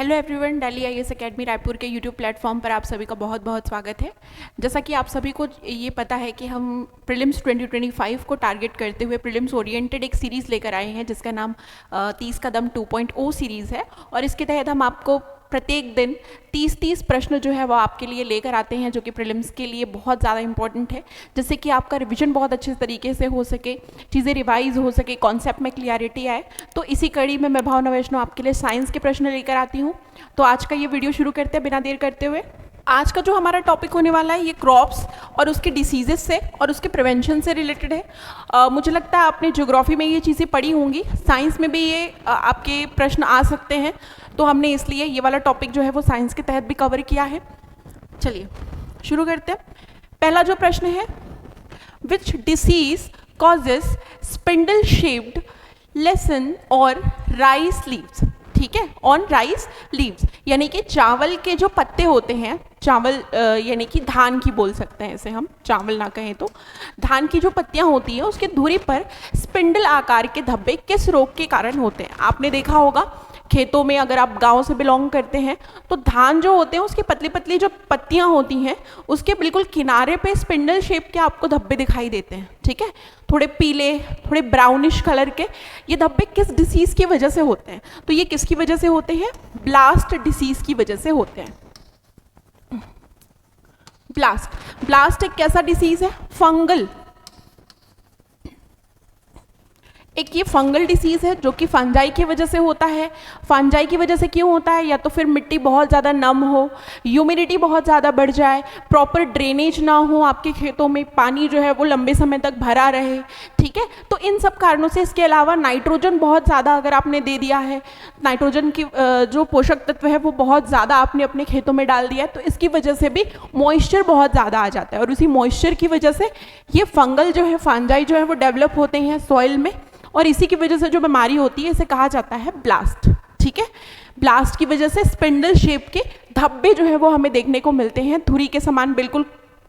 Hello everyone, Delhi IAS academy Raipur के YouTube platform पर आप सभी का बहुत बहुत स्वागत है। जैसा कि आप सभी को ये पता है कि हम प्रीलिम्स 2025 को टारगेट करते हुए प्रीलिम्स ओरिएंटेड एक सीरीज़ लेकर आए हैं जिसका नाम 30 कदम 2.0 सीरीज़ है। और इसके तहत हम आपको प्रत्येक दिन 30 प्रश्न जो है वो आपके लिए लेकर आते हैं, जो कि प्रीलिम्स के लिए बहुत ज़्यादा इंपॉर्टेंट है, जिससे कि आपका रिवीजन बहुत अच्छे तरीके से हो सके, चीज़ें रिवाइज हो सके, कॉन्सेप्ट में क्लियरिटी आए। तो इसी कड़ी में मैं भावना वैष्णव आपके लिए साइंस के प्रश्न लेकर आती हूँ। तो आज का ये वीडियो शुरू करते हैं बिना देर करते हुए। आज का जो हमारा टॉपिक होने वाला है ये क्रॉप्स और उसके डिसीजेस से और उसके प्रिवेंशन से रिलेटेड है। मुझे लगता है आपने ज्योग्राफी में ये चीज़ें पढ़ी होंगी, साइंस में भी ये आपके प्रश्न आ सकते हैं, तो हमने इसलिए ये वाला टॉपिक जो है वो साइंस के तहत भी कवर किया है। चलिए शुरू करते हैं। पहला जो प्रश्न है, which disease causes spindle shaped lesson और राइस लीव्स। ठीक है, ऑन राइस लीव्स यानी कि चावल के जो पत्ते होते हैं, चावल यानी कि धान की बोल सकते हैं इसे हम, चावल ना कहें तो धान की जो पत्तियां होती हैं उसके धुरी पर स्पिंडल आकार के धब्बे किस रोग के कारण होते हैं। आपने देखा होगा खेतों में, अगर आप गांव से बिलोंग करते हैं तो धान जो होते हैं उसकी पतली पतली जो पत्तियां होती हैं उसके बिल्कुल किनारे पे स्पिंडल शेप के आपको धब्बे दिखाई देते हैं। ठीक है, थोड़े पीले, थोड़े ब्राउनिश कलर के ये धब्बे किस डिसीज़ की वजह से होते हैं? तो ये किसकी वजह से होते हैं? ब्लास्ट डिसीज़ की वजह से होते हैं। ब्लास्ट एक कैसा डिसीज़ है? फंगल। एक ये फंगल डिसीज़ है जो कि फंजाई की वजह से होता है। फंजाई की वजह से क्यों होता है? या तो फिर मिट्टी बहुत ज़्यादा नम हो, ह्यूमिडिटी बहुत ज़्यादा बढ़ जाए, प्रॉपर ड्रेनेज ना हो आपके खेतों में, पानी जो है वो लंबे समय तक भरा रहे। ठीक है, तो इन सब कारणों से, इसके अलावा नाइट्रोजन बहुत ज़्यादा अगर आपने दे दिया है, नाइट्रोजन की जो पोषक तत्व है वो बहुत ज़्यादा आपने अपने खेतों में डाल दिया है, तो इसकी वजह से भी मॉइस्चर बहुत ज़्यादा आ जाता है और उसी मॉइस्चर की वजह से ये फंगल जो है, फंजाई जो है वो डेवलप होते हैं सॉइल में, और इसी की वजह से जो बीमारी होती है इसे कहा जाता है ब्लास्ट। ठीक है, ब्लास्ट की वजह से स्पिंडल शेप के धब्बे जो है वो हमें देखने को मिलते हैं, धुरी के समान बिल्कुल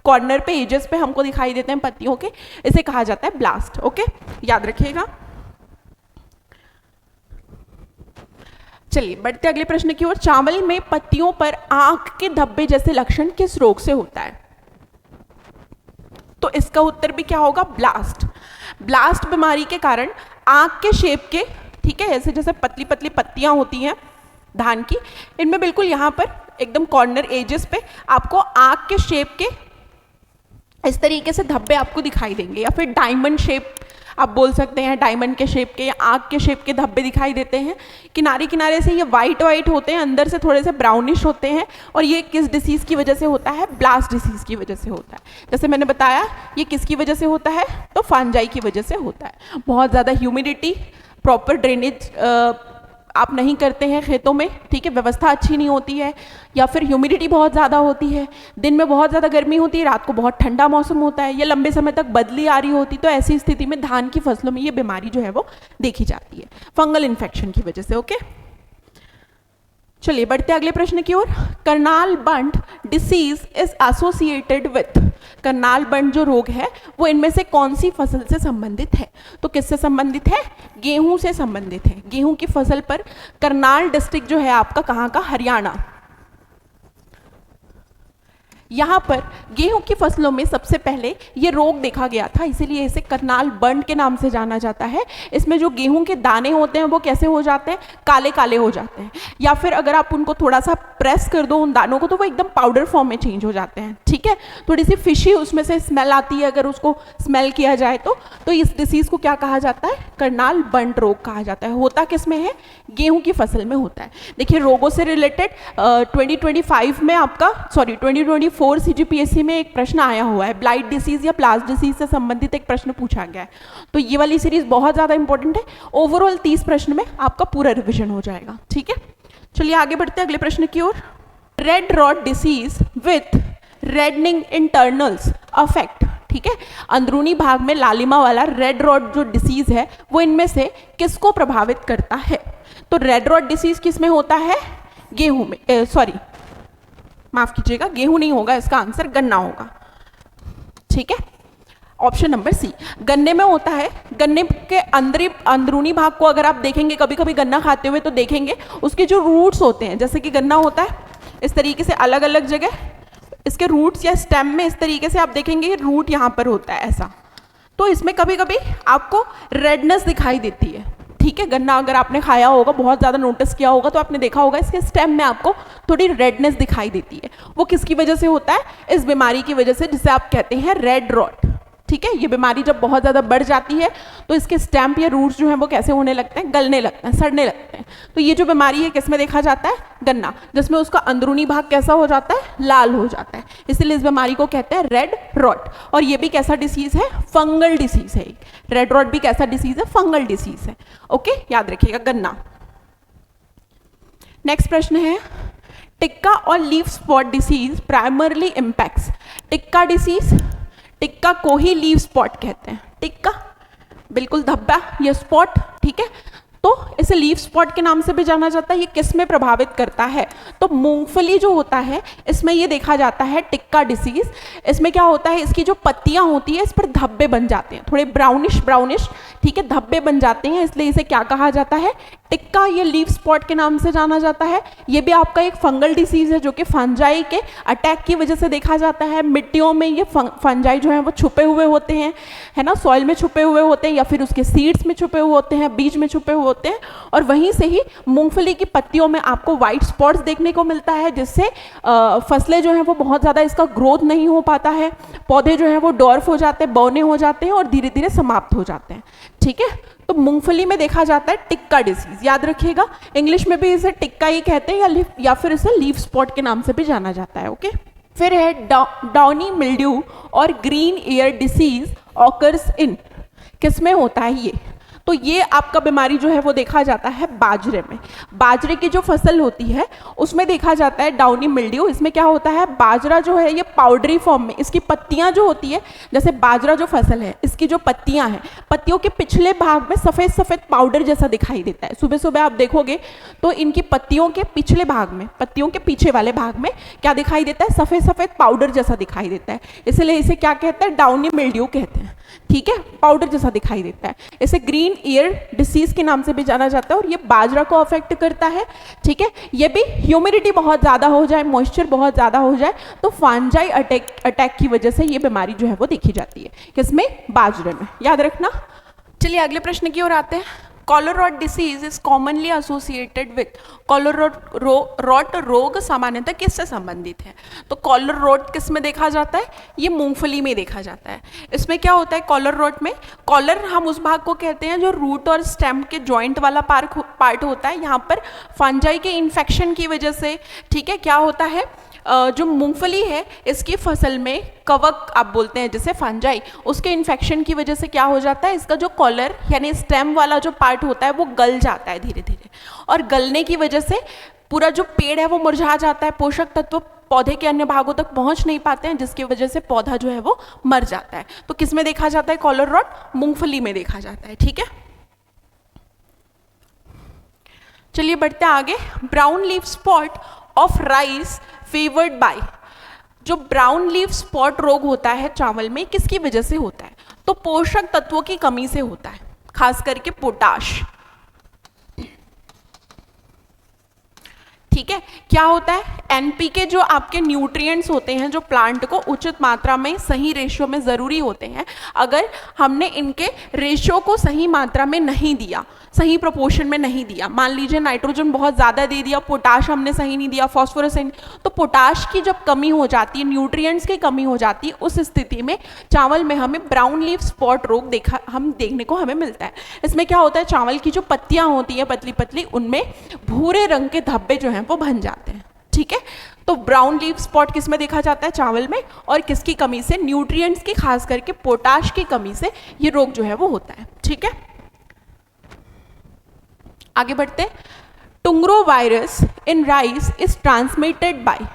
कॉर्नर पे, एजेस पे हमको दिखाई देते हैं पत्तियों के, इसे कहा जाता है ब्लास्ट। ओके, याद रखिएगा। चलिए बढ़ते अगले प्रश्न की ओर। चावल में पत्तियों पर आंख के धब्बे जैसे लक्षण किस रोग से होता है? तो इसका उत्तर भी क्या होगा? ब्लास्ट। ब्लास्ट बीमारी के कारण आंख के शेप के, ठीक है, ऐसे जैसे पतली पतली पत्तियां होती हैं धान की, इनमें बिल्कुल यहाँ पर एकदम कॉर्नर एजेस पे आपको आंख के शेप के इस तरीके से धब्बे आपको दिखाई देंगे, या फिर डायमंड शेप आप बोल सकते हैं, डायमंड के शेप के या आंख के शेप के धब्बे दिखाई देते हैं। किनारे किनारे से ये वाइट होते हैं, अंदर से थोड़े से ब्राउनिश होते हैं, और ये किस डिसीज़ की वजह से होता है? ब्लास्ट डिसीज़ की वजह से होता है। जैसे मैंने बताया, ये किसकी वजह से होता है? तो फंजाई की वजह से होता है। बहुत ज़्यादा ह्यूमिडिटी, प्रॉपर ड्रेनेज आप नहीं करते हैं खेतों में, ठीक है, व्यवस्था अच्छी नहीं होती है, या फिर ह्यूमिडिटी बहुत ज़्यादा होती है, दिन में बहुत ज़्यादा गर्मी होती है, रात को बहुत ठंडा मौसम होता है, या लंबे समय तक बदली आ रही होती, तो ऐसी स्थिति में धान की फसलों में ये बीमारी जो है वो देखी जाती है, फंगल इन्फेक्शन की वजह से। ओके, चलिए बढ़ते अगले प्रश्न की ओर। Karnal bunt disease is associated with. Karnal bunt जो रोग है वो इनमें से कौन सी फसल से संबंधित है? तो किससे संबंधित है? गेहूं से संबंधित है। गेहूं की फसल पर करनाल डिस्ट्रिक्ट जो है आपका कहाँ का? हरियाणा। यहाँ पर गेहूं की फसलों में सबसे पहले ये रोग देखा गया था, इसीलिए इसे करनाल बंट के नाम से जाना जाता है। इसमें जो गेहूं के दाने होते हैं वो कैसे हो जाते हैं? काले काले हो जाते हैं, या फिर अगर आप उनको थोड़ा सा प्रेस कर दो उन दानों को तो वो एकदम पाउडर फॉर्म में चेंज हो जाते हैं। ठीक है, थोड़ी सी फिशी उसमें से स्मेल आती है अगर उसको स्मेल किया जाए तो इस डिसीज़ को क्या कहा जाता है? करनाल बंट रोग कहा जाता है। होता किस में है? गेहूँ की फसल में होता है। देखिए, रोगों से रिलेटेड 2025 में आपका 2024 CGPSC में एक प्रश्न आया हुआ है, ब्लाइट डिसीज या ब्लास्ट डिसीज से संबंधित एक प्रश्न पूछा गया है, तो ये वाली सीरीज बहुत ज़्यादा इंपॉर्टेंट है। ओवरऑल 30 प्रश्न में आपका पूरा रिवीजन हो जाएगा। ठीक है, चलिए आगे बढ़ते हैं अगले प्रश्न की ओर। Red rot disease with reddening internals affect. ठीक है, अंदरूनी भाग में लालिमा वाला रेड रॉड जो डिसीज है वो इनमें से किसको प्रभावित करता है? तो रेड रॉड डिसीज किस में होता है? गेहूं में, माफ कीजिएगा, गेहूं नहीं होगा, इसका आंसर गन्ना होगा। ठीक है, ऑप्शन नंबर सी, गन्ने में होता है। गन्ने के अंदरूनी भाग को अगर आप देखेंगे, कभी कभी गन्ना खाते हुए तो देखेंगे, उसके जो रूट्स होते हैं, जैसे कि गन्ना होता है इस तरीके से अलग अलग जगह, इसके रूट्स या स्टेम में इस तरीके से आप देखेंगे रूट यहाँ पर होता है ऐसा, तो इसमें कभी कभी आपको रेडनेस दिखाई देती है। ठीक है, गन्ना अगर आपने खाया होगा, बहुत ज़्यादा नोटिस किया होगा तो आपने देखा होगा इसके स्टेम में आपको थोड़ी रेडनेस दिखाई देती है। वो किसकी वजह से होता है? इस बीमारी की वजह से, जिसे आप कहते हैं रेड रॉट। ठीक है, ये बीमारी जब बहुत ज़्यादा बढ़ जाती है तो इसके स्टेम या रूट्स जो हैं वो कैसे होने लगते हैं? गलने लगते हैं, सड़ने लगते हैं। तो ये जो बीमारी है किस में देखा जाता है? गन्ना, जिसमें उसका अंदरूनी भाग कैसा हो जाता है? लाल हो जाता है। इसलिए इस बीमारी को कहते हैं रेड रॉट। और ये भी कैसा डिसीज है? फंगल डिसीज है। रेड रॉट भी कैसा डिसीज है? फंगल डिसीज है। ओके, याद रखिएगा गन्ना। नेक्स्ट प्रश्न है, टिक्का और leaf spot disease primarily impacts. Tikka disease, tikka को ही लीफ स्पॉट कहते हैं। टिक्का बिल्कुल धब्बा, ये स्पॉट, ठीक है, तो इसे लीफ स्पॉट के नाम से भी जाना जाता है। ये किस में प्रभावित करता है? तो मूंगफली जो होता है इसमें ये देखा जाता है टिक्का डिसीज। इसमें क्या होता है, इसकी जो पत्तियां होती है इस पर धब्बे बन जाते हैं, थोड़े ब्राउनिश, ठीक है, धब्बे बन जाते हैं, इसलिए इसे क्या कहा जाता है? टिक्का। ये लीफ स्पॉट के नाम से जाना जाता है। ये भी आपका एक फंगल डिसीज है जो कि फंजाई के अटैक की वजह से देखा जाता है। मिट्टियों में ये फंजाई जो है वो छुपे हुए होते हैं, है ना, सॉइल में छुपे हुए होते हैं या फिर उसके सीड्स में छुपे हुए होते हैं, बीज में छुपे हुए होते हैं, और वहीं से ही मूंगफली की पत्तियों में आपको व्हाइट स्पॉट्स देखने को मिलता है, जिससे फसलें जो हैं वो बहुत ज़्यादा इसका ग्रोथ नहीं हो पाता है, पौधे जो हैं वो डॉर्फ हो जाते हैं, बौने हो जाते हैं और धीरे धीरे समाप्त हो जाते हैं। ठीक है, तो मूंगफली में देखा जाता है टिक्का डिसीज, याद रखिएगा। इंग्लिश में भी इसे टिक्का ही कहते हैं या फिर इसे लीफ स्पॉट के नाम से भी जाना जाता है। ओके, फिर है डाउनी मिल्ड्यू और green ear disease occurs in. किस में होता है ये? तो ये आपका बीमारी जो है वो देखा जाता है बाजरे में। बाजरे की जो फसल होती है उसमें देखा जाता है डाउनी मिल्ड्यू। इसमें क्या होता है, बाजरा जो है ये पाउडरी फॉर्म में, इसकी पत्तियां जो होती है, जैसे बाजरा जो फसल है इसकी जो पत्तियां हैं, पत्तियों के पिछले भाग में सफ़ेद सफ़ेद पाउडर जैसा दिखाई देता है। सुबह सुबह आप देखोगे तो इनकी पत्तियों के पिछले भाग में, पत्तियों के पीछे वाले भाग में क्या दिखाई देता है? सफ़ेद सफ़ेद पाउडर जैसा दिखाई देता है, इसलिए इसे क्या कहते हैं? डाउनी मिल्ड्यू कहते हैं। ठीक है, पाउडर जैसा दिखाई देता है। इसे ग्रीन ईयर डिसीज के नाम से भी जाना जाता है और ये बाजरा को अफेक्ट करता है। ठीक है, ये भी ह्यूमिडिटी बहुत ज़्यादा हो जाए, मॉइस्चर बहुत ज़्यादा हो जाए तो फंजाई अटैक की वजह से ये बीमारी जो है वो देखी जाती है। किसमें? बाजरे में, याद रखना। चलिए अगले प्रश्न की ओर आते हैं। Collar rot disease is commonly associated with. Collar rot रोग सामान्यतः किससे संबंधित है? तो कॉलर रॉट किस में देखा जाता है? ये मूंगफली में देखा जाता है। इसमें क्या होता है कॉलर रॉट में? कॉलर हम उस भाग को कहते हैं जो रूट और स्टेम के जॉइंट वाला पार्ट होता है। यहाँ पर फंजाई के इन्फेक्शन की वजह से, ठीक है, क्या होता है, जो मूंगफली है इसकी फसल में कवक आप बोलते हैं जैसे फंजाई, उसके इन्फेक्शन की वजह से क्या हो जाता है, इसका जो कॉलर यानी स्टेम वाला जो पार्ट होता है वो गल जाता है धीरे धीरे, और गलने की वजह से पूरा जो पेड़ है वो मुरझा जाता है, पोषक तत्व पौधे के अन्य भागों तक पहुंच नहीं पाते हैं, जिसकी वजह से पौधा जो है वो मर जाता है। तो किस में देखा जाता है कॉलर रॉट? मूंगफली में देखा जाता है। ठीक है, चलिए बढ़ते आगे। Brown leaf spot of rice favoured by. जो ब्राउन लीफ स्पॉट रोग होता है चावल में, किसकी वजह से होता है? तो पोषक तत्वों की कमी से होता है, खास करके पोटाश। ठीक है, क्या होता है, एनपीके जो आपके न्यूट्रिएंट्स होते हैं जो प्लांट को उचित मात्रा में सही रेशियो में ज़रूरी होते हैं, अगर हमने इनके रेशियो को सही मात्रा में नहीं दिया, सही प्रोपोर्शन में नहीं दिया, मान लीजिए नाइट्रोजन बहुत ज़्यादा दे दिया, पोटाश हमने सही नहीं दिया, फॉस्फोरस सही, तो पोटाश की जब कमी हो जाती है, न्यूट्रिएंट्स की कमी हो जाती है, उस स्थिति में चावल में हमें ब्राउन लीफ स्पॉट रोग देखने को हमें मिलता है। इसमें क्या होता है, चावल की जो पत्तियाँ होती हैं पतली पतली, उनमें भूरे रंग के धब्बे जो हैं वो बन जाते हैं। ठीक है, तो ब्राउन लीफ स्पॉट किस में देखा जाता है? चावल में, और किसकी कमी से? न्यूट्रिएंट्स की, खास करके पोटाश की कमी से ये रोग जो है वो होता है। ठीक है, आगे बढ़ते हैं। टुंग्रो virus in rice is transmitted by.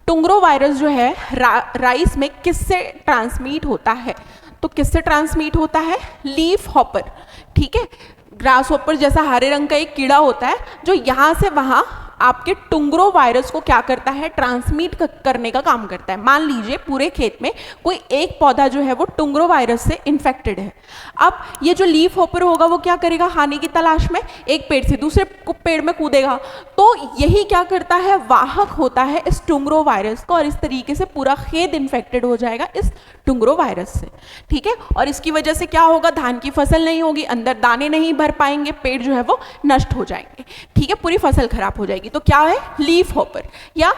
टुंग्रो virus जो है राइस में किससे ट्रांसमिट होता है? तो किससे ट्रांसमिट होता है? Leaf hopper. ठीक है, ग्रास हॉपर जैसा हरे रंग का एक कीड़ा होता है जो यहाँ से वहाँ आपके टुंग्रो वायरस को क्या करता है, ट्रांसमिट करने का काम करता है। मान लीजिए पूरे खेत में कोई एक पौधा जो है वो टुंग्रो वायरस से इन्फेक्टेड है। अब ये जो लीफ हॉपर होगा वो क्या करेगा, हानि की तलाश में एक पेड़ से दूसरे पेड़ में कूदेगा, तो यही क्या करता है, वाहक होता है इस टुंग्रो वायरस का, और इस तरीके से पूरा खेत इन्फेक्टेड हो जाएगा इस टुंग्रो वायरस से। ठीक है, और इसकी वजह से क्या होगा, धान की फसल नहीं होगी, अंदर दाने नहीं भर पाएंगे, पेड़ जो है वो नष्ट हो जाएंगे। ठीक है, पूरी फसल खराब हो जाएगी। तो क्या है, लीफ हॉपर या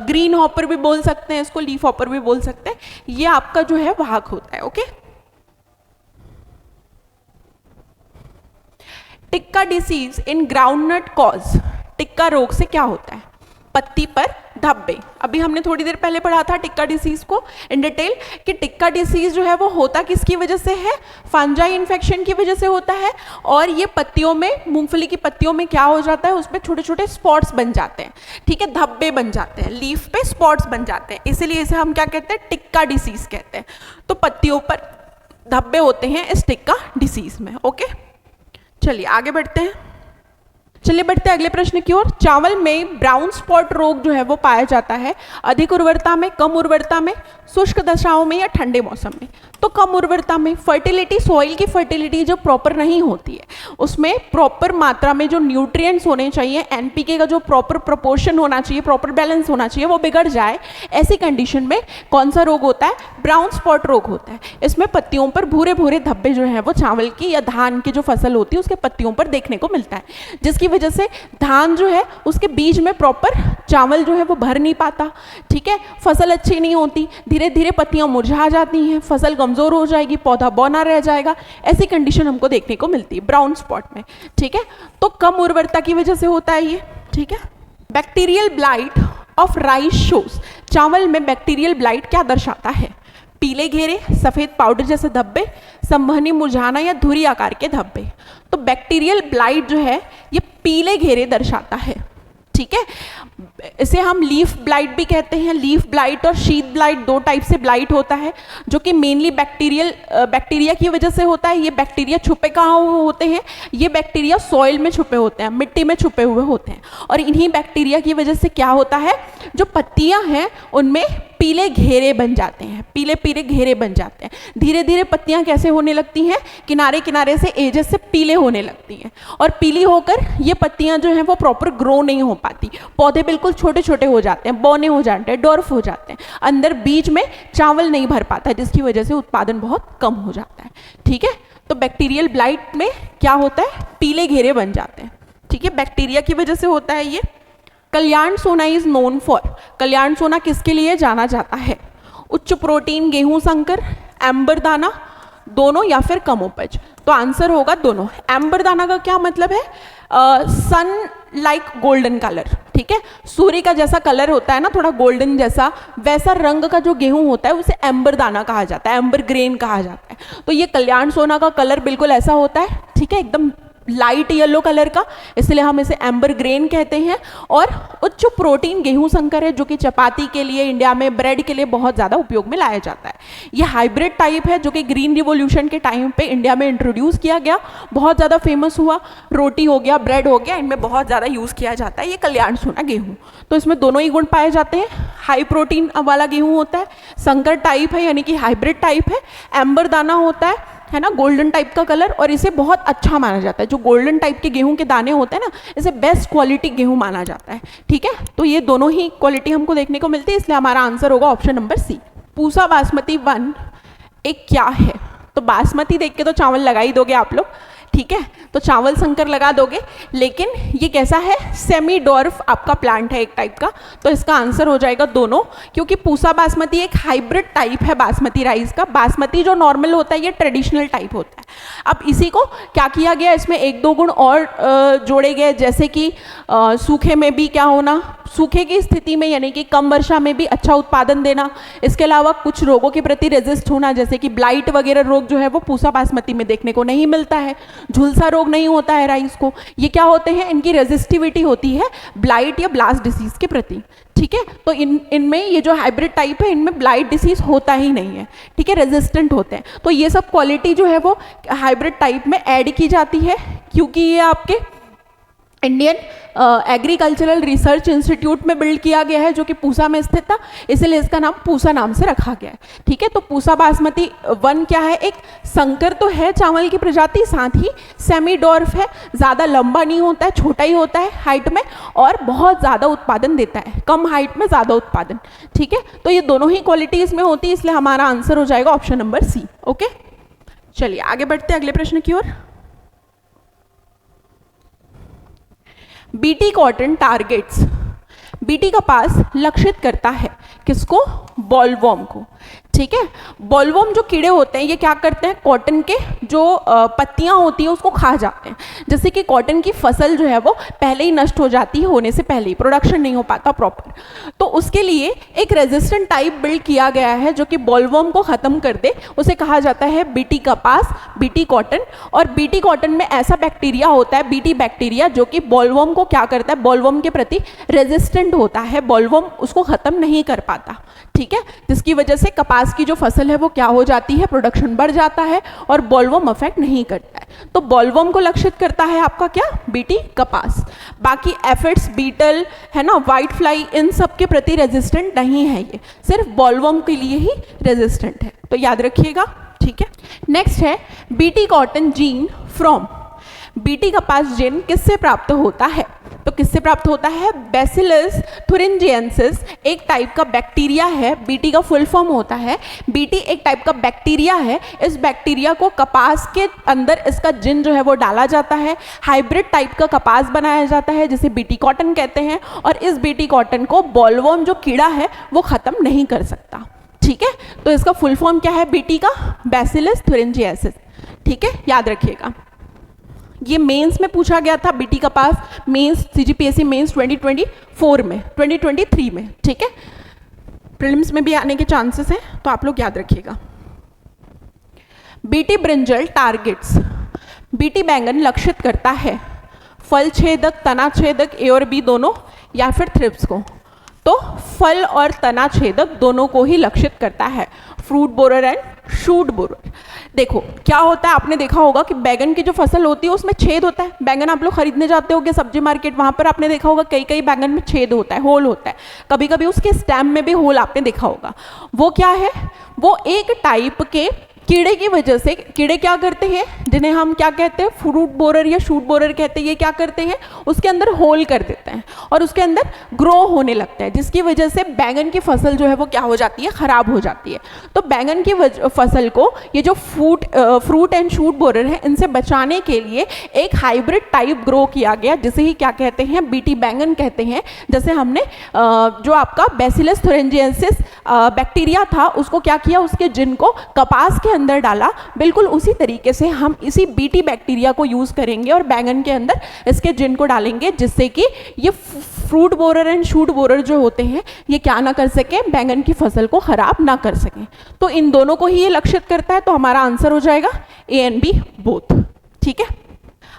ग्रीन हॉपर भी बोल सकते हैं इसको, लीफ हॉपर भी बोल सकते हैं। ये आपका जो है वाहक होता है। ओके, टिक्का डिसीज इन ग्राउंडनट कॉज, टिक्का रोग से क्या होता है, पत्ती पर धब्बे। अभी हमने थोड़ी देर पहले पढ़ा था टिक्का डिसीज को इन डिटेल कि टिक्का डिसीज जो है वो होता किसकी वजह से है, फंजाई इन्फेक्शन की वजह से होता है। और ये पत्तियों में, मूंगफली की पत्तियों में क्या हो जाता है, उसमें छोटे छोटे स्पॉट्स बन जाते हैं। ठीक है, धब्बे बन जाते हैं, लीफ पे स्पॉट्स बन जाते हैं, इसीलिए इसे हम क्या कहते हैं, टिक्का डिसीज कहते हैं। तो पत्तियों पर धब्बे होते हैं इस टिक्का डिसीज में। ओके, चलिए आगे बढ़ते हैं। चलिए बढ़ते हैं अगले प्रश्न की ओर। चावल में ब्राउन स्पॉट रोग जो है वो पाया जाता है अधिक उर्वरता में, कम उर्वरता में, शुष्क दशाओं में या ठंडे मौसम में। तो कम उर्वरता में, फर्टिलिटी, सॉइल की फर्टिलिटी जो प्रॉपर नहीं होती है, उसमें प्रॉपर मात्रा में जो न्यूट्रिएंट्स होने चाहिए, एनपीके का जो प्रॉपर प्रोपोर्शन होना चाहिए, प्रॉपर बैलेंस होना चाहिए, वो बिगड़ जाए, ऐसी कंडीशन में कौन सा रोग होता है, ब्राउन स्पॉट रोग होता है। इसमें पत्तियों पर भूरे भूरे धब्बे जो है वो चावल की या धान की जो फसल होती है उसके पत्तियों पर देखने को मिलता है, जिसकी वजह से धान जो है उसके बीज में प्रॉपर चावल जो है वो भर नहीं पाता। ठीक है, फसल अच्छी नहीं होती, धीरे धीरे पत्तियां मुरझा जाती हैं, फसल कमजोर हो जाएगी, पौधा बौना रह जाएगा, ऐसी कंडीशन हमको देखने को मिलती है ब्राउन स्पॉट में। ठीक है, तो कम उर्वरता की वजह से होता है ये। ठीक है, bacterial blight of rice shows, चावल में बैक्टीरियल ब्लाइट क्या दर्शाता है, पीले घेरे, सफेद पाउडर जैसे धब्बे, संवहनी मुरझाना या धुरी आकार के धब्बे। तो बैक्टीरियल ब्लाइट जो है ये पीले घेरे दर्शाता है। ठीक है, इसे हम लीफ ब्लाइट भी कहते हैं। लीफ ब्लाइट और शीथ ब्लाइट, दो टाइप से ब्लाइट होता है, जो कि मेनली बैक्टीरिया की वजह से होता है। ये बैक्टीरिया छुपे कहाँ होते हैं, ये बैक्टीरिया सॉइल में छुपे होते हैं, मिट्टी में छुपे हुए होते हैं, और इन्हीं बैक्टीरिया की वजह से क्या होता है, जो पत्तियां हैं उनमें पीले घेरे बन जाते हैं, पीले पीले घेरे बन जाते हैं। धीरे धीरे पत्तियां कैसे होने लगती हैं, किनारे किनारे से एजेस से पीले होने लगती हैं, और पीली होकर ये पत्तियां जो हैं वो प्रॉपर ग्रो नहीं हो पाती, पौधे बिल्कुल छोटे छोटे हो जाते हैं, बौने हो जाते हैं, डॉर्फ हो जाते हैं, अंदर बीज में चावल नहीं भर पाता, जिसकी वजह से उत्पादन बहुत कम हो जाता है। ठीक है, तो बैक्टीरियल ब्लाइट में क्या होता है, पीले घेरे बन जाते हैं। ठीक है, बैक्टीरिया की वजह से होता है ये। कल्याण सोना इज नोन फॉर, कल्याण सोना किसके लिए जाना जाता है, उच्च प्रोटीन गेहूं संकर, एम्बर दाना, दोनों या फिर कम उपज। तो आंसर होगा दोनों। एम्बर दाना का क्या मतलब है, सन लाइक गोल्डन कलर। ठीक है, सूर्य का जैसा कलर होता है ना, थोड़ा गोल्डन जैसा, वैसा रंग का जो गेहूं होता है उसे एम्बर दाना कहा जाता है, एम्बर ग्रेन कहा जाता है। तो ये कल्याण सोना का कलर बिल्कुल ऐसा होता है। ठीक है, एकदम लाइट येलो कलर का, इसलिए हम इसे एम्बर ग्रेन कहते हैं। और उच्च प्रोटीन गेहूं संकर है, जो कि चपाती के लिए, इंडिया में ब्रेड के लिए बहुत ज़्यादा उपयोग में लाया जाता है। ये हाइब्रिड टाइप है, जो कि ग्रीन रिवॉल्यूशन के टाइम पे इंडिया में इंट्रोड्यूस किया गया, बहुत ज़्यादा फेमस हुआ। रोटी हो गया, ब्रेड हो गया, इनमें बहुत ज़्यादा यूज़ किया जाता है ये कल्याण सोना गेहूँ। तो इसमें दोनों ही गुण पाए जाते हैं। हाई प्रोटीन वाला गेहूँ होता है, संकर टाइप है यानी कि हाइब्रिड टाइप है, एम्बर दाना होता है ना, गोल्डन टाइप का कलर, और इसे बहुत अच्छा माना जाता है। जो गोल्डन टाइप के गेहूं के दाने होते हैं ना, इसे बेस्ट क्वालिटी गेहूं माना जाता है। ठीक है, तो ये दोनों ही क्वालिटी हमको देखने को मिलती है, इसलिए हमारा आंसर होगा option number C. Pusa Basmati 1 एक क्या है, तो बासमती देख के तो चावल लगा ही दोगे आप लोग। ठीक है, तो चावल संकर लगा दोगे, लेकिन ये कैसा है, सेमी डॉर्फ आपका प्लांट है एक टाइप का, तो इसका आंसर हो जाएगा दोनों, क्योंकि पूसा बासमती एक हाइब्रिड टाइप है बासमती राइस का। बासमती जो नॉर्मल होता है ये ट्रेडिशनल टाइप होता है। अब इसी को क्या किया गया, इसमें एक दो गुण और जोड़े गए, जैसे कि सूखे में भी क्या होना, सूखे की स्थिति में यानी कि कम वर्षा में भी अच्छा उत्पादन देना, इसके अलावा कुछ रोगों के प्रति रेजिस्ट होना, जैसे कि ब्लाइट वगैरह रोग जो है वो पूसा बासमती में देखने को नहीं मिलता है, झुलसा रोग नहीं होता है राइस को। ये क्या होते हैं, इनकी रेजिस्टिविटी होती है ब्लाइट या ब्लास्ट डिसीज के प्रति। ठीक है, तो इनमें ये जो हाइब्रिड टाइप है इनमें ब्लाइट डिसीज होता ही नहीं है। ठीक है, रेजिस्टेंट होते हैं। तो ये सब क्वालिटी जो है वो हाइब्रिड टाइप में ऐड की जाती है, क्योंकि ये आपके इंडियन एग्रीकल्चरल रिसर्च इंस्टीट्यूट में बिल्ड किया गया है, जो कि पूसा में स्थित था, इसलिए इसका नाम पूसा नाम से रखा गया है। ठीक है, तो पूसा बासमती 1 क्या है, एक संकर तो है चावल की प्रजाति, साथ ही सेमी डॉर्फ है, ज़्यादा लंबा नहीं होता है, छोटा ही होता है हाइट में, और बहुत ज़्यादा उत्पादन देता है, कम हाइट में ज़्यादा उत्पादन। ठीक है, तो ये दोनों ही क्वालिटीज़ में होती है, इसलिए हमारा आंसर हो जाएगा ऑप्शन नंबर सी। ओके, चलिए आगे बढ़ते हैं अगले प्रश्न की ओर। बीटी कॉटन टारगेट्स, बीटी कपास लक्षित करता है किसको, बॉलवॉर्म को। ठीक है, बॉलवॉर्म जो कीड़े होते हैं ये क्या करते हैं, कॉटन के जो पत्तियां होती है उसको खा जाते हैं, जैसे कि कॉटन की फसल जो है वो पहले ही नष्ट हो जाती है, होने से पहले ही प्रोडक्शन नहीं हो पाता प्रॉपर, तो उसके लिए एक रेजिस्टेंट टाइप बिल्ड किया गया है जो कि बॉलवॉर्म को खत्म कर दे, उसे कहा जाता है बीटी कपास, बीटी कॉटन। और बीटी कॉटन में ऐसा बैक्टीरिया होता है, बीटी बैक्टीरिया, जो कि बॉलवॉर्म को क्या करता है, बॉलवॉर्म के प्रति रेजिस्टेंट होता है, बॉलवॉर्म उसको खत्म नहीं कर पाता। ठीक है, जिसकी वजह से कपास की जो फसल है वो क्या हो जाती है, प्रोडक्शन बढ़ जाता है और बॉलवॉर्म अफेक्ट नहीं करता है। तो बॉलवॉर्म को लक्षित करता है आपका क्या, बीटी कपास। बाकी एफिड्स, बीटल है ना, व्हाइट फ्लाई, इन सब के प्रति रेजिस्टेंट नहीं है, ये सिर्फ बॉलवॉर्म के लिए ही रेजिस्टेंट है, तो याद रखिएगा। ठीक है, नेक्स्ट है BT cotton gene from, BT कपास जीन किससे प्राप्त होता है, तो किससे प्राप्त होता है, बैसिलस थुरिंजिएंसिस एक टाइप का बैक्टीरिया है, बीटी का फुल फॉर्म होता है, बीटी एक टाइप का बैक्टीरिया है, इस बैक्टीरिया को कपास के अंदर इसका जिन जो है वो डाला जाता है, हाइब्रिड टाइप का कपास बनाया जाता है जिसे बीटी कॉटन कहते हैं, और इस बीटी कॉटन को बॉलवॉर्म जो कीड़ा है वो खत्म नहीं कर सकता। ठीक है, तो इसका फुल फॉर्म क्या है बीटी का, बैसिलस थुरिंजिएंसिस। ठीक है, याद रखिएगा, ये मेंस में पूछा गया था बीटी कपास, मेंस सीजीपीएससी मेंस 2024 में, 2023 में। ठीक है, प्रीलिम्स में भी आने के चांसेस हैं, तो आप लोग याद रखिएगा। बीटी ब्रिंजल टारगेट्स, बीटी बैंगन लक्षित करता है फल छेदक, तना छेदक, ए और बी दोनों, या फिर थ्रिप्स को, तो फल और तना छेदक दोनों को ही लक्षित करता है, fruit borer and shoot borer. देखो क्या होता है, आपने देखा होगा कि बैगन की जो फसल होती है उसमें छेद होता है, बैगन आप लोग खरीदने जाते होगे सब्जी मार्केट, वहां पर आपने देखा होगा कई कई बैगन में छेद होता है, होल होता है, कभी कभी उसके स्टेम में भी होल आपने देखा होगा। वो क्या है, वो एक टाइप के कीड़े की वजह से, कीड़े क्या करते हैं, जिन्हें हम क्या कहते हैं, फ्रूट बोरर या शूट बोरर कहते हैं, ये क्या करते हैं, उसके अंदर होल कर देते हैं और उसके अंदर ग्रो होने लगता है, जिसकी वजह से बैंगन की फसल जो है वो क्या हो जाती है, खराब हो जाती है। तो बैंगन की फसल को ये जो फ्रूट एंड शूट बोरर है, इनसे बचाने के लिए एक हाइब्रिड टाइप ग्रो किया गया, जिसे ही क्या कहते हैं, बीटी बैंगन कहते हैं। जैसे हमने जो आपका बैसिलस थुरिंजिएंसिस बैक्टीरिया था उसको क्या किया, उसके जिन को कपास के अंदर डाला, बिल्कुल उसी तरीके से हम इसी बीटी बैक्टीरिया को यूज करेंगे और बैंगन के अंदर इसके जिन को डालेंगे, जिससे कि ये fruit borer and shoot borer जो होते हैं ये क्या ना कर सके, बैंगन की फसल को खराब ना कर सकें। तो इन दोनों को ही ये लक्षित करता है, तो हमारा आंसर हो जाएगा ए एंड बी बोथ। ठीक है,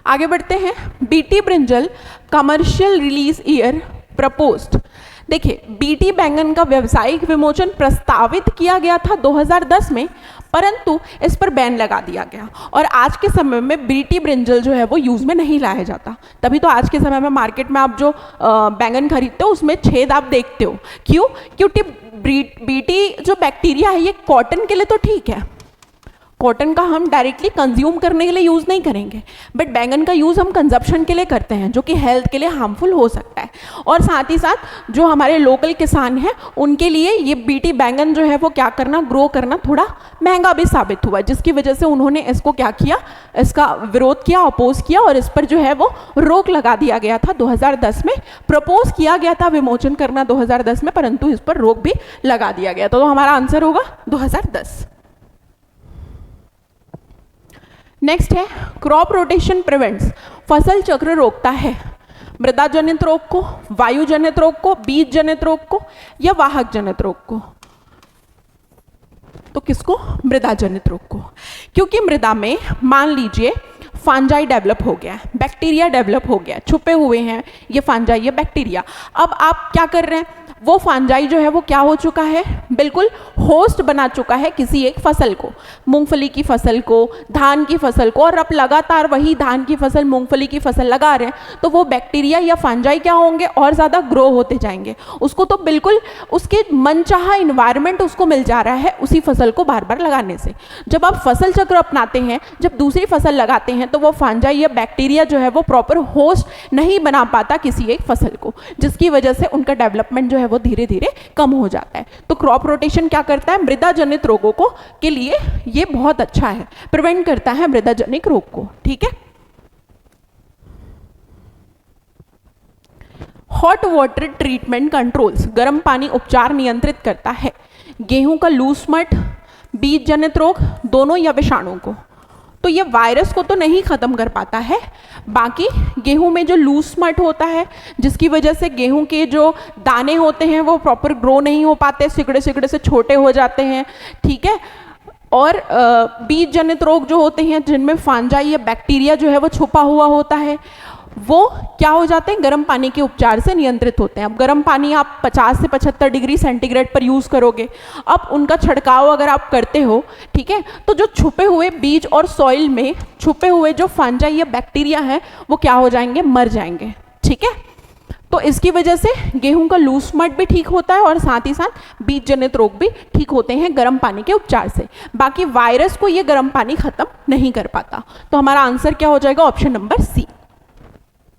आगे बढ़ते हैं। BT brinjal commercial release year proposed, देखिए बीटी बैंगन का व्यावसायिक विमोचन प्रस्तावित किया गया था 2010 में, परंतु इस पर बैन लगा दिया गया और आज के समय में बीटी ब्रिंजल जो है वो यूज़ में नहीं लाया जाता। तभी तो आज के समय में मार्केट में आप जो बैंगन खरीदते हो उसमें छेद आप देखते हो। क्यों? क्योंकि बीटी जो बैक्टीरिया है ये कॉटन के लिए तो ठीक है, कॉटन का हम डायरेक्टली कंज्यूम करने के लिए यूज़ नहीं करेंगे, बट बैंगन का यूज़ हम कंजप्शन के लिए करते हैं, जो कि हेल्थ के लिए हार्मफुल हो सकता है। और साथ ही साथ जो हमारे लोकल किसान हैं उनके लिए ये बीटी बैंगन जो है वो क्या करना, ग्रो करना थोड़ा महंगा भी साबित हुआ, जिसकी वजह से उन्होंने इसको क्या किया, इसका विरोध किया, अपोज किया और इस पर जो है वो रोक लगा दिया गया था। 2010 में प्रपोज किया गया था विमोचन करना 2010 में, परंतु इस पर रोक भी लगा दिया गया। तो हमारा आंसर होगा 2010। नेक्स्ट है क्रॉप रोटेशन प्रिवेंट्स, फसल चक्र रोकता है मृदा जनित रोग को, वायु जनित रोग को, बीज जनित रोग को या वाहक जनित रोग को। तो किसको? मृदा जनित रोग को, क्योंकि मृदा में मान लीजिए फांजाई डेवलप हो गया है, बैक्टीरिया डेवलप हो गया, छुपे हुए हैं ये फांजाई, ये बैक्टीरिया। अब आप क्या कर रहे हैं, वो फांजाई जो है वो क्या हो चुका है, बिल्कुल होस्ट बना चुका है किसी एक फसल को, मूंगफली की फसल को, धान की फसल को, और अब लगातार वही धान की फसल, मूंगफली की फसल लगा रहे हैं, तो वो बैक्टीरिया या फांजाई क्या होंगे, और ज़्यादा ग्रो होते जाएंगे। उसको तो बिल्कुल उसके मनचाहा इन्वायरमेंट उसको मिल जा रहा है उसी फसल को बार बार लगाने से। जब आप फसल चक्र अपनाते हैं, जब दूसरी फसल लगाते हैं, तो वो फांजाई या बैक्टीरिया जो है वो प्रॉपर होस्ट नहीं बना पाता किसी एक फसल को, जिसकी वजह से उनका डेवलपमेंट जो है वो धीरे धीरे कम हो जाता है। तो क्रॉप रोटेशन क्या करता है, मृदा जनित रोगों को के लिए ये बहुत अच्छा है, प्रिवेंट करता है मृदा जनित रोग को। ठीक है। हॉट वाटर ट्रीटमेंट कंट्रोल्स, गर्म पानी उपचार नियंत्रित करता है गेहूं का लूज मट, बीज जनित रोग दोनों या विषाणु को। तो ये वायरस को तो नहीं खत्म कर पाता है, बाकी गेहूं में जो लूज मट होता है, जिसकी वजह से गेहूं के जो दाने होते हैं वो प्रॉपर ग्रो नहीं हो पाते, सिकड़े सिकड़े से छोटे हो जाते हैं। ठीक है। और बीज जनित रोग जो होते हैं, जिनमें फांजाई या बैक्टीरिया जो है वो छुपा हुआ होता है, वो क्या हो जाते हैं, गर्म पानी के उपचार से नियंत्रित होते हैं। अब गर्म पानी आप 50 से 75 डिग्री सेंटीग्रेड पर यूज़ करोगे, अब उनका छिड़काव अगर आप करते हो, ठीक है, तो जो छुपे हुए बीज और सॉइल में छुपे हुए जो फांजाई या बैक्टीरिया हैं वो क्या हो जाएंगे, मर जाएंगे। ठीक है। तो इसकी वजह से गेहूं का लूज मट भी ठीक होता है और साथ ही साथ बीज जनित रोग भी ठीक होते हैं गर्म पानी के उपचार से। बाकी वायरस को ये गर्म पानी खत्म नहीं कर पाता। तो हमारा आंसर क्या हो जाएगा, ऑप्शन नंबर सी।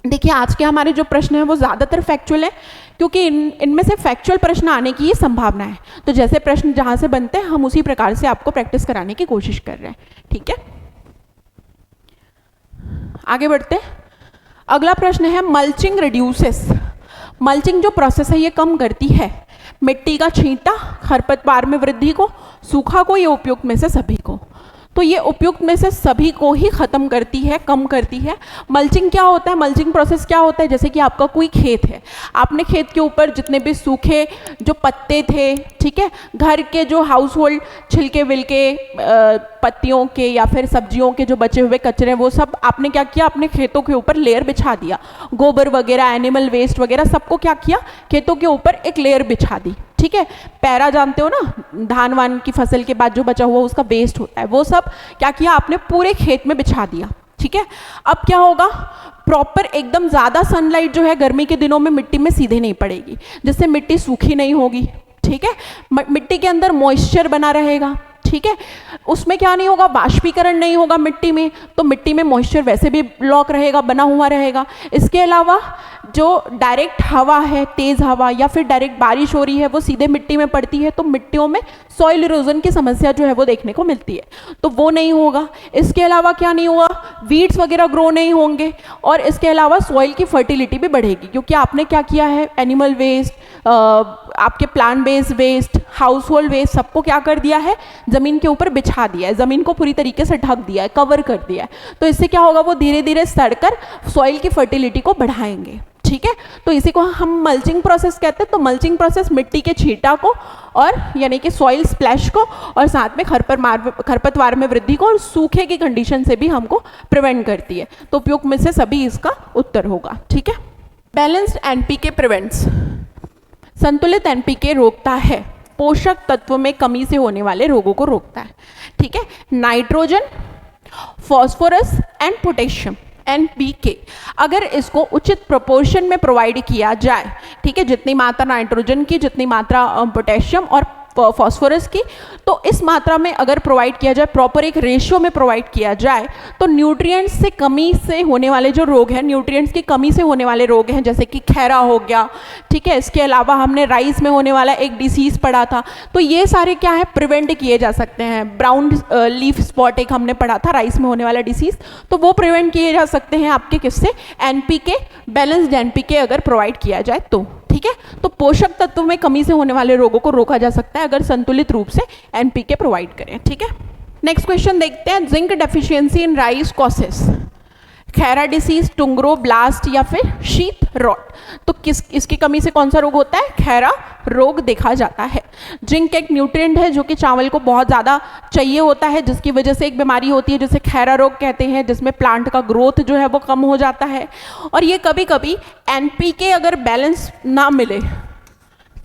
देखिए आज के हमारे जो प्रश्न हैं वो ज़्यादातर फैक्चुअल है, क्योंकि इनमें से फैक्चुअल प्रश्न आने की ये संभावना है। तो जैसे प्रश्न जहाँ से बनते हैं हम उसी प्रकार से आपको प्रैक्टिस कराने की कोशिश कर रहे हैं। ठीक है। आगे बढ़ते हैं। अगला प्रश्न है मल्चिंग रिड्यूसेस। मल्चिंग जो प्रोसेस है ये कम करती है मिट्टी का छींटा, खरपतवार में वृद्धि को, सूखा को, या उपयुक्त में से सभी को। तो ये उपयुक्त में से सभी को ही खत्म करती है, कम करती है। मल्चिंग क्या होता है, मल्चिंग प्रोसेस क्या होता है, जैसे कि आपका कोई खेत है, आपने खेत के ऊपर जितने भी सूखे जो पत्ते थे, ठीक है, घर के जो हाउस होल्ड छिलके विलके पत्तियों के या फिर सब्जियों के जो बचे हुए कचरे, वो सब आपने क्या किया, अपने खेतों के ऊपर लेयर बिछा दिया। गोबर वगैरह, एनिमल वेस्ट वगैरह सबको क्या किया, खेतों के ऊपर एक लेयर बिछा दी। ठीक है। पैरा जानते हो ना, धान वान की फसल के बाद जो बचा हुआ उसका वेस्ट होता है, वो सब क्या किया आपने पूरे खेत में बिछा दिया। ठीक है। अब क्या होगा, प्रॉपर एकदम ज़्यादा सनलाइट जो है गर्मी के दिनों में मिट्टी में सीधे नहीं पड़ेगी, जिससे मिट्टी सूखी नहीं होगी। ठीक है। मिट्टी के अंदर मॉइस्चर बना रहेगा। ठीक है। उसमें क्या नहीं होगा, बाष्पीकरण नहीं होगा मिट्टी में, तो मिट्टी में मॉइस्चर वैसे भी लॉक रहेगा, बना हुआ रहेगा। इसके अलावा जो डायरेक्ट हवा है, तेज़ हवा या फिर डायरेक्ट बारिश हो रही है, वो सीधे मिट्टी में पड़ती है, तो मिट्टियों में सॉइल इरोजन की समस्या जो है वो देखने को मिलती है, तो वो नहीं होगा। इसके अलावा क्या नहीं होगा, वीड्स वगैरह ग्रो नहीं होंगे, और इसके अलावा सॉइल की फर्टिलिटी भी बढ़ेगी, क्योंकि आपने क्या किया है, एनिमल वेस्ट, आपके plant based waste, household waste सबको क्या कर दिया है, ज़मीन के ऊपर बिछा दिया है, ज़मीन को पूरी तरीके से ढक दिया है, कवर कर दिया है। तो इससे क्या होगा, वो धीरे धीरे सड़कर सॉइल की फर्टिलिटी को बढ़ाएंगे। ठीक है। तो इसी को हम मल्चिंग प्रोसेस कहते हैं। तो मल्चिंग प्रोसेस मिट्टी के छींटा को और यानी कि सॉइल स्प्लैश को और साथ में खरपतवार में वृद्धि को और सूखे की कंडीशन से भी हमको प्रिवेंट करती है। तो उपयुक्त में से सभी इसका उत्तर होगा। ठीक है। बैलेंस्ड एनपीके प्रिवेंट्स, संतुलित एनपीके रोकता है पोषक तत्व में कमी से होने वाले रोगों को रोकता है। ठीक है। Nitrogen, phosphorus and potassium, NPK, अगर इसको उचित प्रोपोर्शन में प्रोवाइड किया जाए, ठीक है, जितनी मात्रा नाइट्रोजन की, जितनी मात्रा पोटेशियम और फॉस्फोरस की, तो इस मात्रा में अगर प्रोवाइड किया जाए, प्रॉपर एक रेशियो में प्रोवाइड किया जाए, तो न्यूट्रिएंट्स से कमी से होने वाले जो रोग हैं, न्यूट्रिएंट्स की कमी से होने वाले रोग हैं, जैसे कि खैरा हो गया, ठीक है, इसके अलावा हमने राइस में होने वाला एक डिसीज़ पढ़ा था, तो ये सारे क्या है, प्रिवेंट किए जा सकते हैं। ब्राउन लीफ स्पॉट एक हमने पढ़ा था, राइस में होने वाला डिसीज़, तो वो प्रिवेंट किए जा सकते हैं आपके किससे, एनपीके, बैलेंस्ड एनपीके अगर प्रोवाइड किया जाए तो। ठीक है। तो पोषक तत्वों में कमी से होने वाले रोगों को रोका जा सकता है अगर संतुलित रूप से एनपीके प्रोवाइड करें। ठीक है। नेक्स्ट क्वेश्चन देखते हैं, zinc deficiency in rice causes, khaira disease, tungro blast या फिर शीत रॉट। तो इसकी कमी से कौन सा रोग होता है, खैरा रोग देखा जाता है। जिंक एक न्यूट्रिएंट है जो कि चावल को बहुत ज़्यादा चाहिए होता है, जिसकी वजह से एक बीमारी होती है जिसे खैरा रोग कहते हैं, जिसमें प्लांट का ग्रोथ जो है वो कम हो जाता है। और ये कभी कभी एनपीके अगर बैलेंस ना मिले,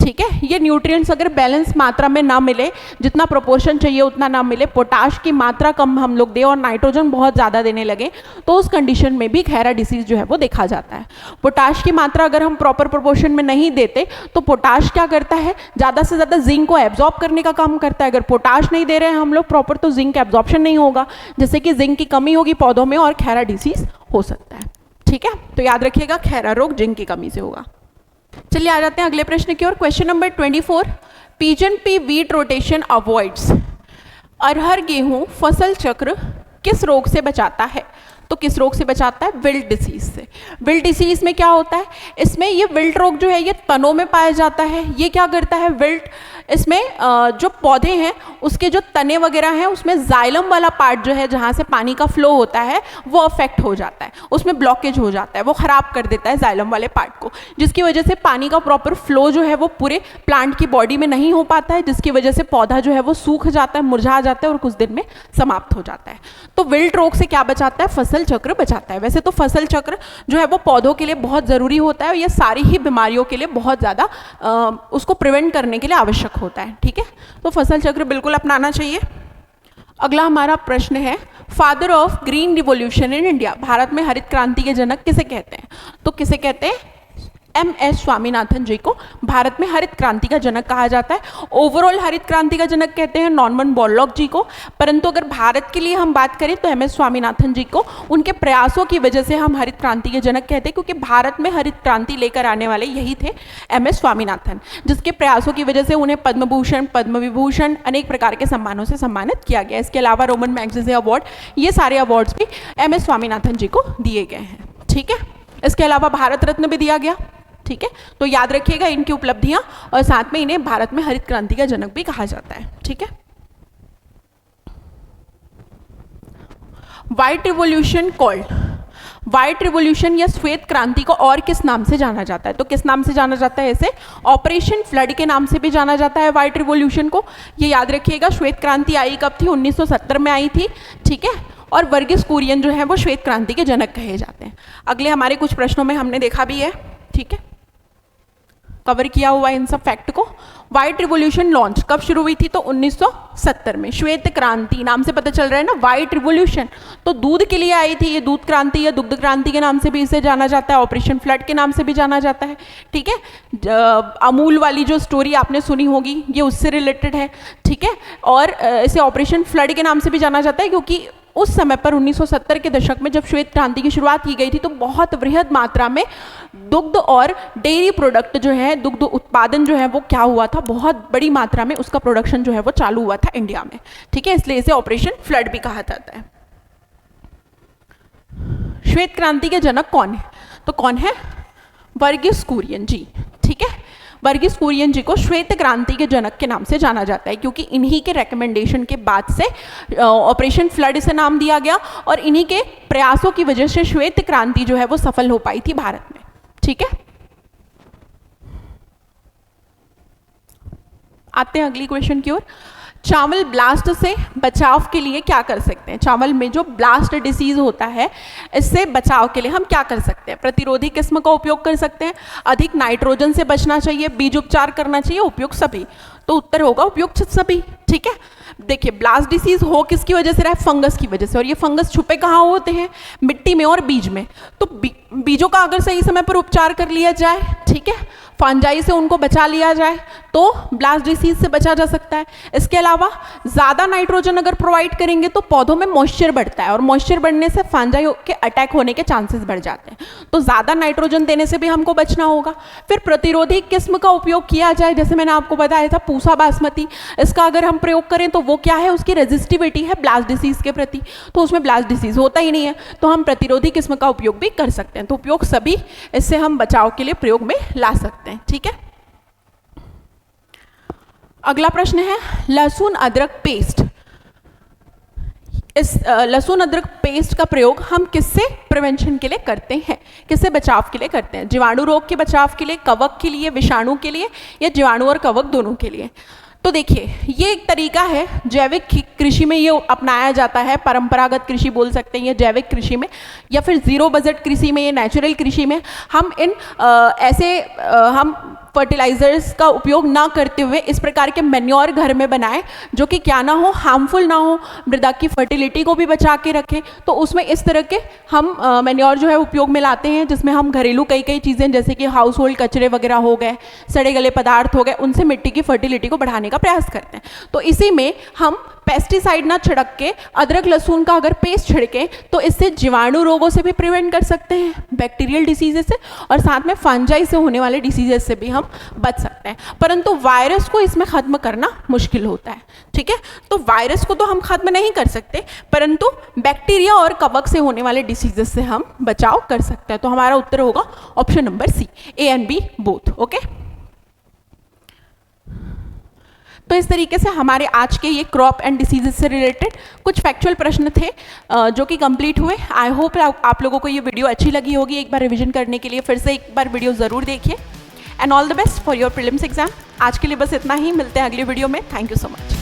ठीक है, ये न्यूट्रिएंट्स अगर बैलेंस मात्रा में ना मिले, जितना प्रोपोर्शन चाहिए उतना ना मिले, पोटाश की मात्रा कम हम लोग दें और नाइट्रोजन बहुत ज़्यादा देने लगे, तो उस कंडीशन में भी खैरा डिसीज जो है वो देखा जाता है। पोटाश की मात्रा अगर हम प्रॉपर प्रोपोर्शन में नहीं देते तो पोटाश क्या करता है, ज़्यादा से ज़्यादा जिंक को एब्जॉर्ब करने का काम करता है। अगर पोटाश नहीं दे रहे हैं हम लोग प्रॉपर, तो जिंक एब्जॉर्प्शन नहीं होगा, जैसे कि जिंक की कमी होगी पौधों में और खैरा डिसीज हो सकता है। ठीक है, तो याद रखिएगा खैरा रोग जिंक की कमी से होगा। चलिए आ जाते हैं अगले प्रश्न की ओर। Question number 24, pigeon pea wheat rotation avoids, अरहर गेहूं फसल चक्र किस रोग से बचाता है? तो किस रोग से बचाता है? विल्ट डिसीज से। विल्ट डिसीज में क्या होता है, इसमें ये विल्ट रोग जो है ये तनों में पाया जाता है। ये क्या करता है विल्ट, इसमें जो पौधे हैं उसके जो तने वगैरह हैं उसमें जाइलम वाला पार्ट जो है जहाँ से पानी का फ्लो होता है वो अफेक्ट हो जाता है, उसमें ब्लॉकेज हो जाता है, वो खराब कर देता है जाइलम वाले पार्ट को, जिसकी वजह से पानी का प्रॉपर फ्लो जो है वो पूरे प्लांट की बॉडी में नहीं हो पाता है, जिसकी वजह से पौधा जो है वो सूख जाता है, मुरझा जाता है और कुछ दिन में समाप्त हो जाता है। तो विल्ट रोग से क्या बचाता है? फसल चक्र बचाता है। वैसे तो फसल चक्र जो है वो पौधों के लिए बहुत ज़रूरी होता है और ये सारी ही बीमारियों के लिए बहुत ज़्यादा उसको प्रिवेंट करने के लिए आवश्यक होता है। ठीक है, तो फसल चक्र बिल्कुल अपनाना चाहिए। अगला हमारा प्रश्न है, father of green revolution in India, Bharat में हरित क्रांति के जनक किसे कहते हैं? तो किसे कहते हैं? एम.एस. स्वामीनाथन जी को भारत में हरित क्रांति का जनक कहा जाता है। ओवरऑल हरित क्रांति का जनक कहते हैं नॉर्मन बोरलॉग जी को, परंतु अगर भारत के लिए हम बात करें तो एम.एस. स्वामीनाथन जी को उनके प्रयासों की वजह से हम हरित क्रांति के जनक कहते हैं, क्योंकि भारत में हरित क्रांति लेकर आने वाले यही थे एम.एस. स्वामीनाथन, जिसके प्रयासों की वजह से उन्हें पद्म भूषण, पद्म विभूषण, अनेक प्रकार के सम्मानों से सम्मानित किया गया। इसके अलावा रोमन मैगसेसे अवार्ड, ये सारे अवार्ड्स भी एम.एस. स्वामीनाथन जी को दिए गए हैं। ठीक है, इसके अलावा भारत रत्न भी दिया गया। ठीक है, तो याद रखिएगा इनकी उपलब्धियां और साथ में इन्हें भारत में हरित क्रांति का जनक भी कहा जाता है। ठीक है, white revolution called, white revolution या श्वेत क्रांति को और किस नाम से जाना जाता है? तो किस नाम से जाना जाता है इसे? ऑपरेशन फ्लड के नाम से भी जाना जाता है व्हाइट रिवॉल्यूशन को। ये याद रखिएगा। श्वेत क्रांति आई कब थी? 1970 में आई थी। ठीक है, और वर्गीस कुरियन जो है वो श्वेत क्रांति के जनक कहे जाते हैं। अगले हमारे कुछ प्रश्नों में हमने देखा भी है, ठीक है, कवर किया हुआ इन सब फैक्ट को। व्हाइट रिवॉल्यूशन लॉन्च कब शुरू हुई थी? तो 1970 में। श्वेत क्रांति नाम से पता चल रहा है ना, व्हाइट रिवॉल्यूशन, तो दूध के लिए आई थी। ये दूध क्रांति या दुग्ध क्रांति के नाम से भी इसे जाना जाता है, ऑपरेशन फ्लड के नाम से भी जाना जाता है। ठीक है, अमूल वाली जो स्टोरी आपने सुनी होगी ये उससे रिलेटेड है। ठीक है, और इसे ऑपरेशन फ्लड के नाम से भी जाना जाता है, क्योंकि उस समय पर 1970 के दशक में जब श्वेत क्रांति की शुरुआत की गई थी तो बहुत वृहद मात्रा में दुग्ध और डेयरी प्रोडक्ट जो है, दुग्ध उत्पादन जो है वो क्या हुआ था, बहुत बड़ी मात्रा में उसका प्रोडक्शन जो है वो चालू हुआ था इंडिया में। ठीक है, इसलिए इसे ऑपरेशन फ्लड भी कहा जाता है। श्वेत क्रांति के जनक कौन है? तो कौन है? वर्गीस कुरियन जी। ठीक है, वर्गीस कुरियन जी को श्वेत क्रांति के जनक के नाम से जाना जाता है, क्योंकि इन्हीं के रिकमेंडेशन के बाद से ऑपरेशन फ्लड से नाम दिया गया और इन्हीं के प्रयासों की वजह से श्वेत क्रांति जो है वो सफल हो पाई थी भारत में। ठीक है, आते हैं अगली क्वेश्चन की ओर। चावल ब्लास्ट से बचाव के लिए क्या कर सकते हैं? चावल में जो ब्लास्ट डिसीज होता है इससे बचाव के लिए हम क्या कर सकते हैं? प्रतिरोधी किस्म का उपयोग कर सकते हैं, अधिक नाइट्रोजन से बचना चाहिए, बीज उपचार करना चाहिए, उपयुक्त सभी। तो उत्तर होगा उपयुक्त सभी। ठीक है, देखिए ब्लास्ट डिसीज हो किसकी वजह से रहा है? फंगस की वजह से। और ये फंगस छुपे कहाँ होते हैं? मिट्टी में और बीज में। तो बीजों का अगर सही समय पर उपचार कर लिया जाए, ठीक है, फंजाई से उनको बचा लिया जाए तो ब्लास्ट डिसीज से बचा जा सकता है। इसके अलावा ज़्यादा नाइट्रोजन अगर प्रोवाइड करेंगे तो पौधों में मॉइस्चर बढ़ता है और मॉइस्चर बढ़ने से फंजाई के अटैक होने के चांसेस बढ़ जाते हैं, तो ज़्यादा नाइट्रोजन देने से भी हमको बचना होगा। फिर प्रतिरोधी किस्म का उपयोग किया जाए, जैसे मैंने आपको बताया था पूसा बासमती, इसका अगर हम प्रयोग करें तो वो क्या है? उसकी रेजिस्टिविटी है ब्लास्ट डिसीज के प्रति, तो उसमें ब्लास्ट डिसीज होता ही नहीं है, तो हम प्रतिरोधी किस्म का उपयोग भी कर सकते हैं। तो उपयोग सभी, इससे हम बचाव के लिए प्रयोग में ला सकते हैं। ठीक है, अगला प्रश्न है लहसुन अदरक पेस्ट। इस लहसुन अदरक पेस्ट का प्रयोग हम किससे प्रिवेंशन के लिए करते हैं, किससे बचाव के लिए करते हैं? जीवाणु रोग के बचाव के लिए, कवक के लिए, विषाणु के लिए, या जीवाणु और कवक दोनों के लिए? तो देखिए, ये एक तरीका है, जैविक कृषि में ये अपनाया जाता है, परंपरागत कृषि बोल सकते हैं, या जैविक कृषि में, या फिर ज़ीरो बजट कृषि में, या नेचुरल कृषि में हम हम फर्टिलाइजर्स का उपयोग ना करते हुए इस प्रकार के मैन्योर घर में बनाएं जो कि क्या ना हो, हार्मफुल ना हो, मृदा की फर्टिलिटी को भी बचा के रखें। तो उसमें इस तरह के हम मैन्योर जो है उपयोग में लाते हैं, जिसमें हम घरेलू कई चीज़ें जैसे कि हाउस होल्ड कचरे वगैरह हो गए, सड़े गले पदार्थ हो गए, उनसे मिट्टी की फर्टिलिटी को बढ़ाने का प्रयास करते हैं। तो इसी में हम पेस्टिसाइड ना छिड़क के अदरक लहसुन का अगर पेस्ट छिड़कें तो इससे जीवाणु रोगों से भी प्रिवेंट कर सकते हैं, बैक्टीरियल डिसीजेस से, और साथ में फंजाई से होने वाले डिसीजेस से भी हम बच सकते हैं। परंतु वायरस को इसमें खत्म करना मुश्किल होता है, ठीक है। तो वायरस को तो हम खत्म नहीं कर सकते, परंतु बैक्टीरिया और कवक से होने वाले डिसीजेस से हम बचाव कर सकते हैं। तो हमारा उत्तर होगा option number C, A and B both. Okay, तो इस तरीके से हमारे आज के ये क्रॉप एंड डिसीजेस से रिलेटेड कुछ फैक्चुअल प्रश्न थे जो कि कंप्लीट हुए। आई होप आप लोगों को ये वीडियो अच्छी लगी होगी। एक बार रिवीजन करने के लिए फिर से एक बार वीडियो ज़रूर देखिए, and all the best for your prelims exam. आज के लिए बस इतना ही, मिलते हैं अगली वीडियो में। Thank you so much.